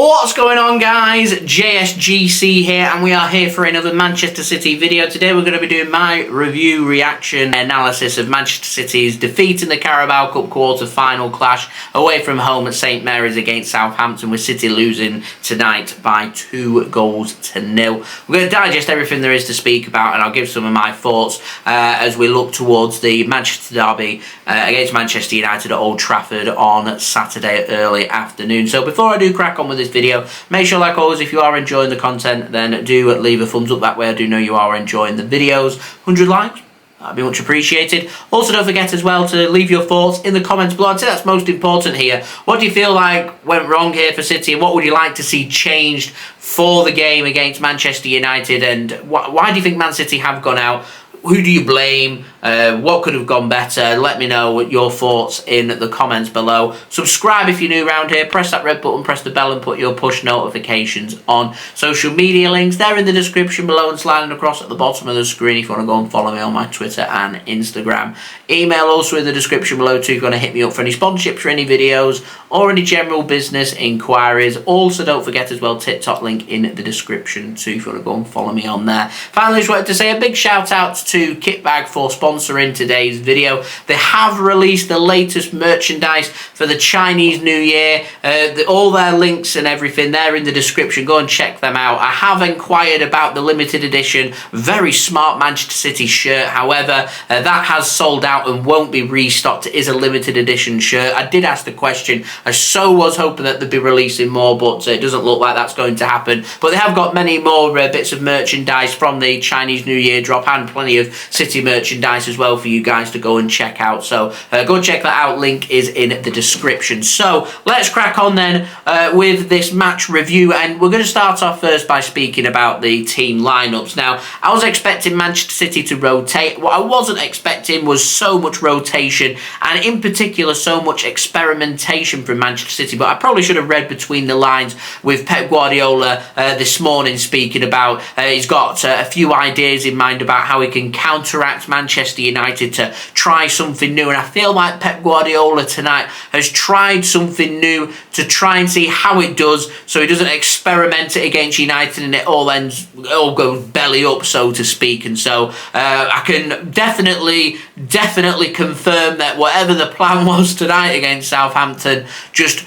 What's going on, guys? JSGC here, and we are here for another Manchester City video. Today we're going to be doing my review, reaction, analysis of Manchester City's defeat in the Carabao Cup quarter-final clash away from home at St Mary's against Southampton, with City losing tonight by 2-0. We're going to digest everything there is to speak about, and I'll give some of my thoughts as we look towards the Manchester derby against Manchester United at Old Trafford on Saturday early afternoon. So before I do crack on with this video, make sure, like always, if you are enjoying the content, then do leave a thumbs up. That way I do know you are enjoying the videos. 100 likes, that'd be much appreciated. Also, don't forget as well to leave your thoughts in the comments below. I'd say that's most important here. What do you feel like went wrong here for City, and what would you like to see changed for the game against Manchester United, and why do you think Man City have gone out? Who do you blame? What could have gone better? Let me know your thoughts in the comments below. Subscribe if you're new around here. Press that red button, press the bell, and put your push notifications on. Social media links, they're in the description below and sliding across at the bottom of the screen if you want to go and follow me on my Twitter and Instagram. Email also in the description below too if you want to hit me up for any sponsorships for any videos or any general business inquiries. Also, don't forget as well, TikTok link in the description too if you want to go and follow me on there. Finally, just wanted to say a big shout out to Kitbag for sponsoring today's video. They have released the latest merchandise for the Chinese New Year. All their links and everything, they're in the description. Go and check them out. I have inquired about the limited edition, very smart Manchester City shirt. However, that has sold out and won't be restocked. It is a limited edition shirt. I did ask the question. I so was hoping that they'd be releasing more, but it doesn't look like that's going to happen. But they have got many more bits of merchandise from the Chinese New Year drop, and plenty of City merchandise as well for you guys to go and check out. So go and check that out. Link is in the description. So let's crack on then with this match review, and we're going to start off first by speaking about the team lineups. Now, I was expecting Manchester City to rotate. What I wasn't expecting was so much rotation, and in particular so much experimentation from Manchester City. But I probably should have read between the lines with Pep Guardiola this morning, speaking about he's got a few ideas in mind about how he can counteract Manchester United to try something new, and I feel like Pep Guardiola tonight has tried something new to try and see how it does, so he doesn't experiment it against United and it all goes belly up, so to speak. And so I can definitely confirm that whatever the plan was tonight against Southampton just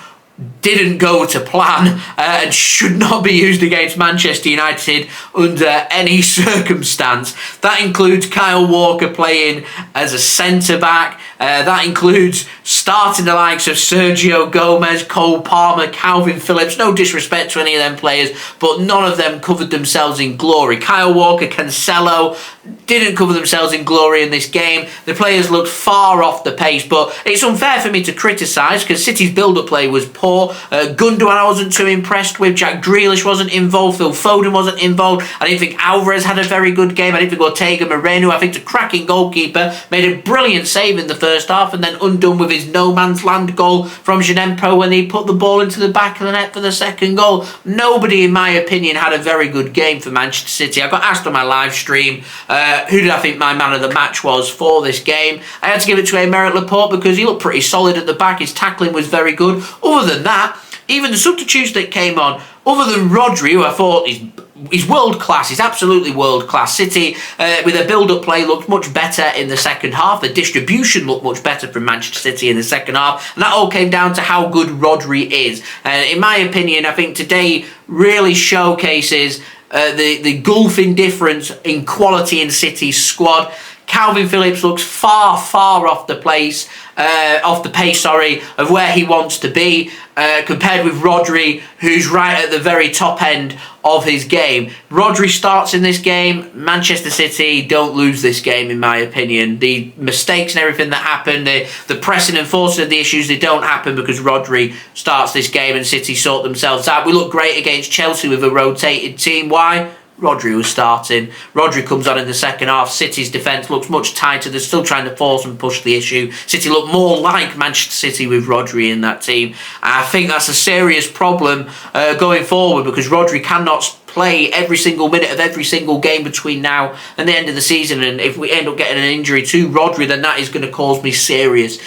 didn't go to plan and should not be used against Manchester United under any circumstance. That includes Kyle Walker playing as a centre-back. That includes starting the likes of Sergio Gomez, Cole Palmer, Kalvin Phillips. No disrespect to any of them players, but none of them covered themselves in glory. Kyle Walker, Cancelo didn't cover themselves in glory in this game. The players looked far off the pace, but it's unfair for me to criticise because City's build-up play was poor. Gundogan I wasn't too impressed with. Jack Grealish wasn't involved. Phil Foden wasn't involved. I didn't think Alvarez had a very good game. I didn't think Ortega-Moreno, I think the cracking goalkeeper, made a brilliant save in the first half and then undone with his no-man's land goal from Djenepo when he put the ball into the back of the net for the second goal. Nobody, in my opinion, had a very good game for Manchester City. I got asked on my live stream who did I think my man of the match was for this game. I had to give it to Aymeric Laporte because he looked pretty solid at the back. His tackling was very good. Other than that, even the substitutes that came on, other than Rodri, who I thought he's world class, he's absolutely world class. City, with their build-up play, looked much better in the second half. The distribution looked much better from Manchester City in the second half, and that all came down to how good Rodri is. In my opinion, I think today really showcases the gulfing difference in quality in City's squad. Kalvin Phillips looks far off the pace of where he wants to be, compared with Rodri, who's right at the very top end of his game. Rodri starts in this game. Manchester City don't lose this game, in my opinion. The mistakes and everything that happened, the pressing and forcing of the issues, they don't happen because Rodri starts this game and City sort themselves out. We look great against Chelsea with a rotated team. Why? Rodri was starting. Rodri comes on in the second half. City's defence looks much tighter. They're still trying to force and push the issue. City look more like Manchester City with Rodri in that team. And I think that's a serious problem going forward because Rodri cannot play every single minute of every single game between now and the end of the season, and if we end up getting an injury to Rodri, then that is going to cause me serious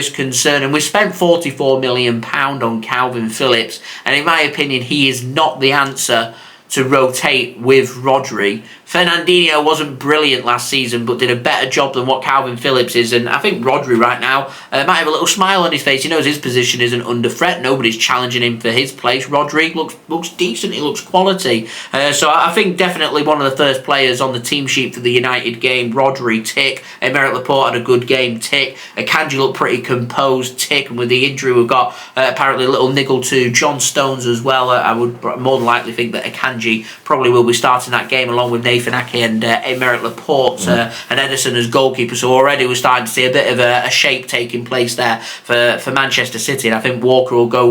concern. And we spent £44 million on Kalvin Phillips, and in my opinion he is not the answer to rotate with Rodri. Fernandinho wasn't brilliant last season, but did a better job than what Kalvin Phillips is, and I think Rodri right now might have a little smile on his face. He knows his position isn't under threat. Nobody's challenging him for his place. Rodri looks decent. He looks quality. So I think definitely one of the first players on the team sheet for the United game. Rodri, tick. Aymeric Laporte had a good game, tick. Akanji looked pretty composed, tick. And with the injury we've got apparently a little niggle to John Stones as well. I would more than likely think that Akanji probably will be starting that game along with Nathan Ake and Aymeric Laporte and Ederson as goalkeeper. So already we're starting to see a bit of a shape taking place there for Manchester City, and I think Walker will go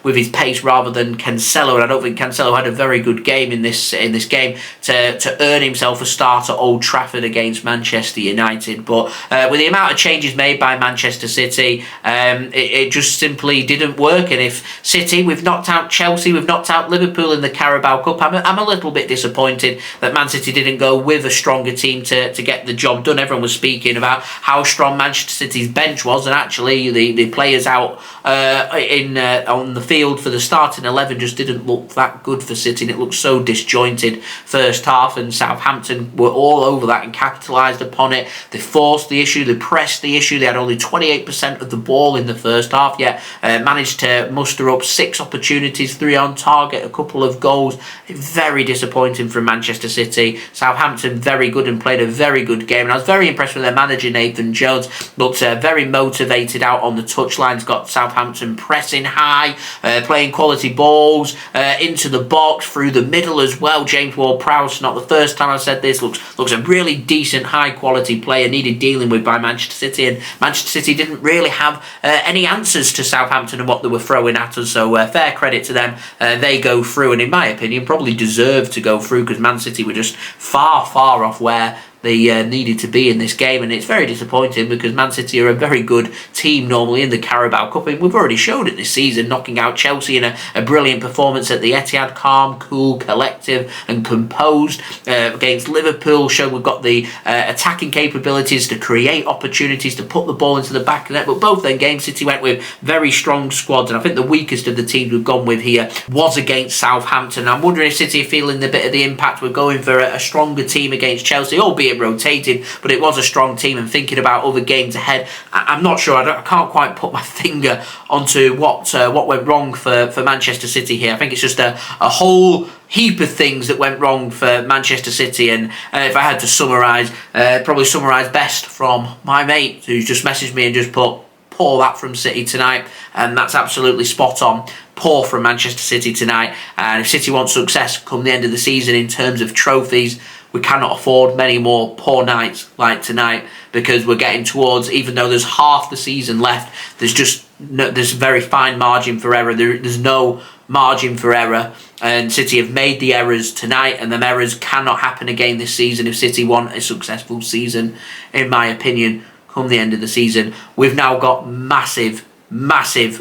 with his pace rather than Cancelo, and I don't think Cancelo had a very good game in this game to earn himself a start at Old Trafford against Manchester United. But with the amount of changes made by Manchester City, it just simply didn't work. And if City, we've knocked out Chelsea, we've knocked out Liverpool in the Carabao Cup, I'm a little bit disappointed that Man City didn't go with a stronger team to get the job done. Everyone was speaking about how strong Manchester City's bench was, and actually the players out on the field for the starting 11 just didn't look that good for City, and it looked so disjointed first half, and Southampton were all over that and capitalised upon it. They forced the issue, they pressed the issue. They had only 28% of the ball in the first half, yet managed to muster up 6 opportunities, 3 on target, a couple of goals. Very disappointing from Manchester City. Southampton very good and played a very good game, and I was very impressed with their manager Nathan Jones. Looked very motivated out on the touchlines, got Southampton pressing high, playing quality balls into the box, through the middle as well. James Ward-Prowse, not the first time I've said this, looks a really decent high quality player, needed dealing with by Manchester City, and Manchester City didn't really have any answers to Southampton and what they were throwing at us, so fair credit to them. They go through, and in my opinion probably deserved to go through, because Man City were just far off where they needed to be in this game, and it's very disappointing because Man City are a very good team normally in the Carabao Cup, and we've already showed it this season, knocking out Chelsea in a brilliant performance at the Etihad, calm, cool, collective and composed. Against Liverpool, showed we've got the attacking capabilities to create opportunities, to put the ball into the back of the net, but both then games City went with very strong squads, and I think the weakest of the teams we've gone with here was against Southampton. I'm wondering if City are feeling a bit of the impact. We're going for a stronger team against Chelsea, albeit rotated, but it was a strong team, and thinking about other games ahead, I'm not sure, I can't quite put my finger onto what went wrong for Manchester City here. I think it's just a whole heap of things that went wrong for Manchester City, and if I had to summarise, probably summarise best from my mate who's just messaged me and just put, "Poor that from City tonight," and that's absolutely spot on. Poor from Manchester City tonight, and if City want success come the end of the season in terms of trophies, we cannot afford many more poor nights like tonight, because we're getting towards, even though there's half the season left, there's a very fine margin for error. There's no margin for error, and City have made the errors tonight, and them errors cannot happen again this season if City want a successful season, in my opinion, come the end of the season. We've now got massive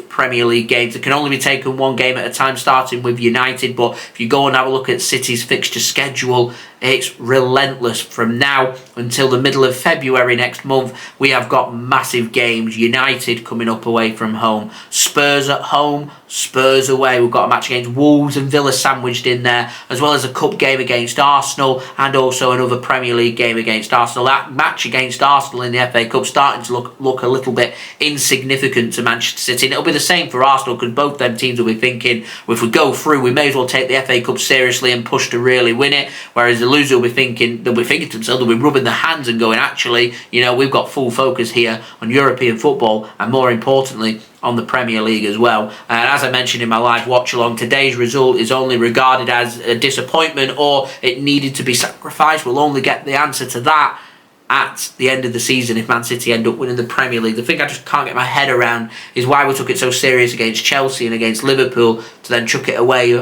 Premier League games that can only be taken one game at a time, starting with United, but if you go and have a look at City's fixture schedule, it's relentless. From now until the middle of February next month, we have got massive games. United coming up away from home, Spurs at home, Spurs away. We've got a match against Wolves and Villa sandwiched in there, as well as a cup game against Arsenal, and also another Premier League game against Arsenal. That match against Arsenal in the FA Cup starting to look a little bit insignificant to Manchester City, and it'll be the same for Arsenal, because both them teams will be thinking, well, if we go through, we may as well take the FA Cup seriously and push to really win it, whereas the loser will be thinking, they'll be thinking to themselves, they'll be rubbing their hands and going, actually, we've got full focus here on European football, and more importantly, on the Premier League as well. And as I mentioned in my live watch along, today's result is only regarded as a disappointment, or it needed to be sacrificed. We'll only get the answer to that at the end of the season if Man City end up winning the Premier League. The thing I just can't get my head around is why we took it so serious against Chelsea and against Liverpool to then chuck it away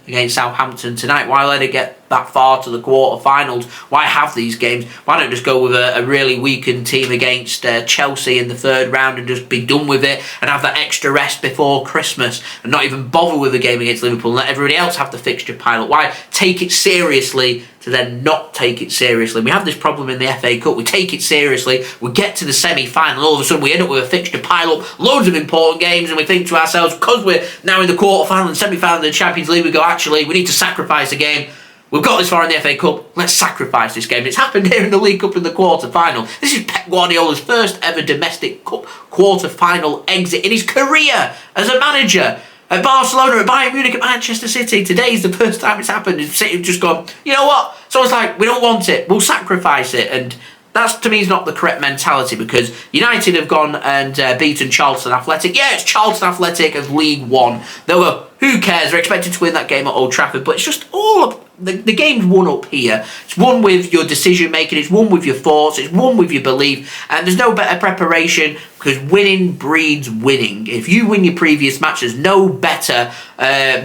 against Southampton tonight. Why let it get that far to the quarter-finals. Why have these games? Why don't just go with a really weakened team against Chelsea in the third round and just be done with it and have that extra rest before Christmas and not even bother with a game against Liverpool and let everybody else have the fixture pile up? Why take it seriously to then not take it seriously? We have this problem in the FA Cup. We take it seriously, we get to the semi-final, all of a sudden we end up with a fixture pile up, loads of important games, and we think to ourselves, because we're now in the quarter-final and semi-final of the Champions League, we go, actually, we need to sacrifice a game. We've got this far in the FA Cup, let's sacrifice this game. It's happened here in the League Cup in the quarter-final. This is Pep Guardiola's first ever domestic cup quarter-final exit in his career as a manager. At Barcelona, at Bayern Munich, at Manchester City. Today is the first time it's happened. City have just gone, you know what? So it's like, we don't want it. We'll sacrifice it. And that's, to me, is not the correct mentality, because United have gone and beaten Charlton Athletic. Yeah, it's Charlton Athletic of League One. They'll go, who cares? They're expected to win that game at Old Trafford. But it's just all of the game's won up here. It's won with your decision making. It's won with your thoughts. It's won with your belief. And there's no better preparation, because winning breeds winning. If you win your previous match, there's no better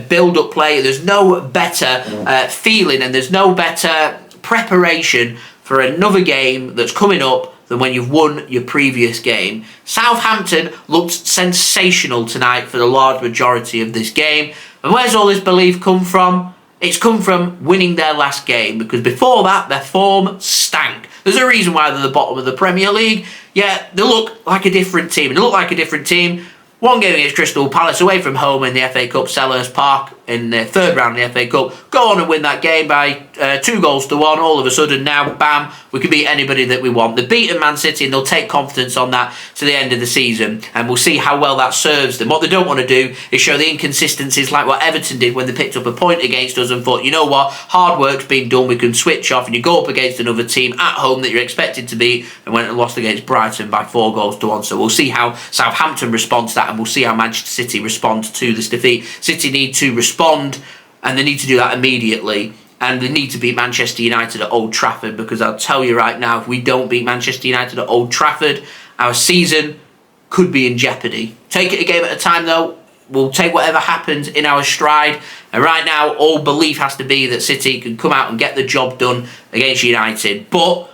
build-up play. There's no better feeling, and there's no better preparation for another game that's coming up than when you've won your previous game. Southampton looked sensational tonight for the large majority of this game. And where's all this belief come from? It's come from winning their last game, because before that, their form stank. There's a reason why they're the bottom of the Premier League. Yeah, they look like a different team. And they look like a different team. One game against Crystal Palace away from home in the FA Cup, Selhurst Park, in the third round of the FA Cup. Go on and win that game by 2-1. All of a sudden now, bam, we can beat anybody that we want. They've beaten Man City, and they'll take confidence on that to the end of the season. And we'll see how well that serves them. What they don't want to do is show the inconsistencies like what Everton did when they picked up a point against us and thought, you know what, hard work's been done, we can switch off, and you go up against another team at home that you're expected to beat, and went and lost against Brighton by 4-1. So we'll see how Southampton responds to that, and we'll see how Manchester City responds to this defeat. City need to respond, and they need to do that immediately. And they need to beat Manchester United at Old Trafford, because I'll tell you right now, if we don't beat Manchester United at Old Trafford, our season could be in jeopardy. Take it a game at a time, though. We'll take whatever happens in our stride. And right now, all belief has to be that City can come out and get the job done against United. But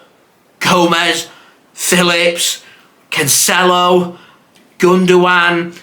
Gomez, Phillips, Cancelo, Gundogan,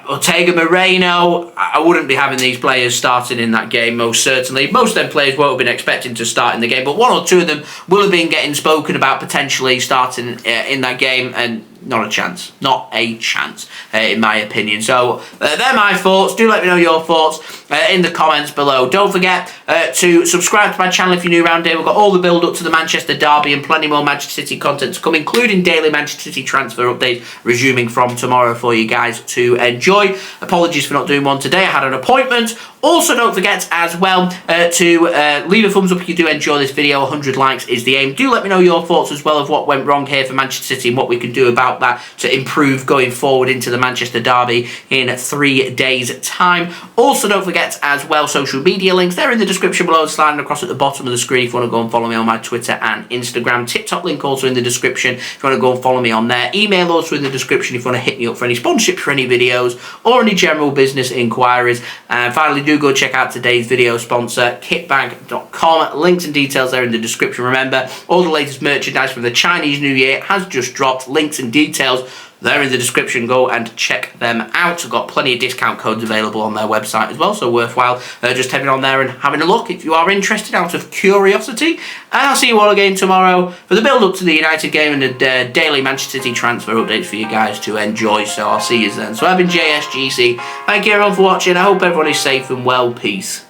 Ortega-Moreno, I wouldn't be having these players starting in that game, most certainly. Most of them players won't have been expecting to start in the game, but one or two of them will have been getting spoken about potentially starting in that game, and not a chance. Not a chance, in my opinion. So, they're my thoughts. Do let me know your thoughts in the comments below. Don't forget to subscribe to my channel if you're new around here. We've got all the build-up to the Manchester derby and plenty more Manchester City content to come, including daily Manchester City transfer updates resuming from tomorrow for you guys to enjoy. Apologies for not doing one today. I had an appointment. Also, don't forget as well to leave a thumbs up if you do enjoy this video. 100 likes is the aim. Do let me know your thoughts as well of what went wrong here for Manchester City and what we can do about that to improve going forward into the Manchester derby in 3 days' time. Also, don't forget as well, social media links. They're in the description below, sliding across at the bottom of the screen if you want to go and follow me on my Twitter and Instagram. TikTok link also in the description if you want to go and follow me on there. Email also in the description if you want to hit me up for any sponsorship for any videos or any general business inquiries. And finally, do go check out today's video sponsor, kitbag.com. Links and details there in the description. Remember, all the latest merchandise from the Chinese New Year has just dropped. Links and details there in the description. Go and check them out. I've got plenty of discount codes available on their website as well, so worthwhile just heading on there and having a look if you are interested out of curiosity. And I'll see you all again tomorrow for the build-up to the United game and the daily Manchester City transfer updates for you guys to enjoy. So I'll see you then. So I've been JSGC. Thank you everyone for watching. I hope everyone is safe and well. Peace.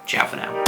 Ciao for now.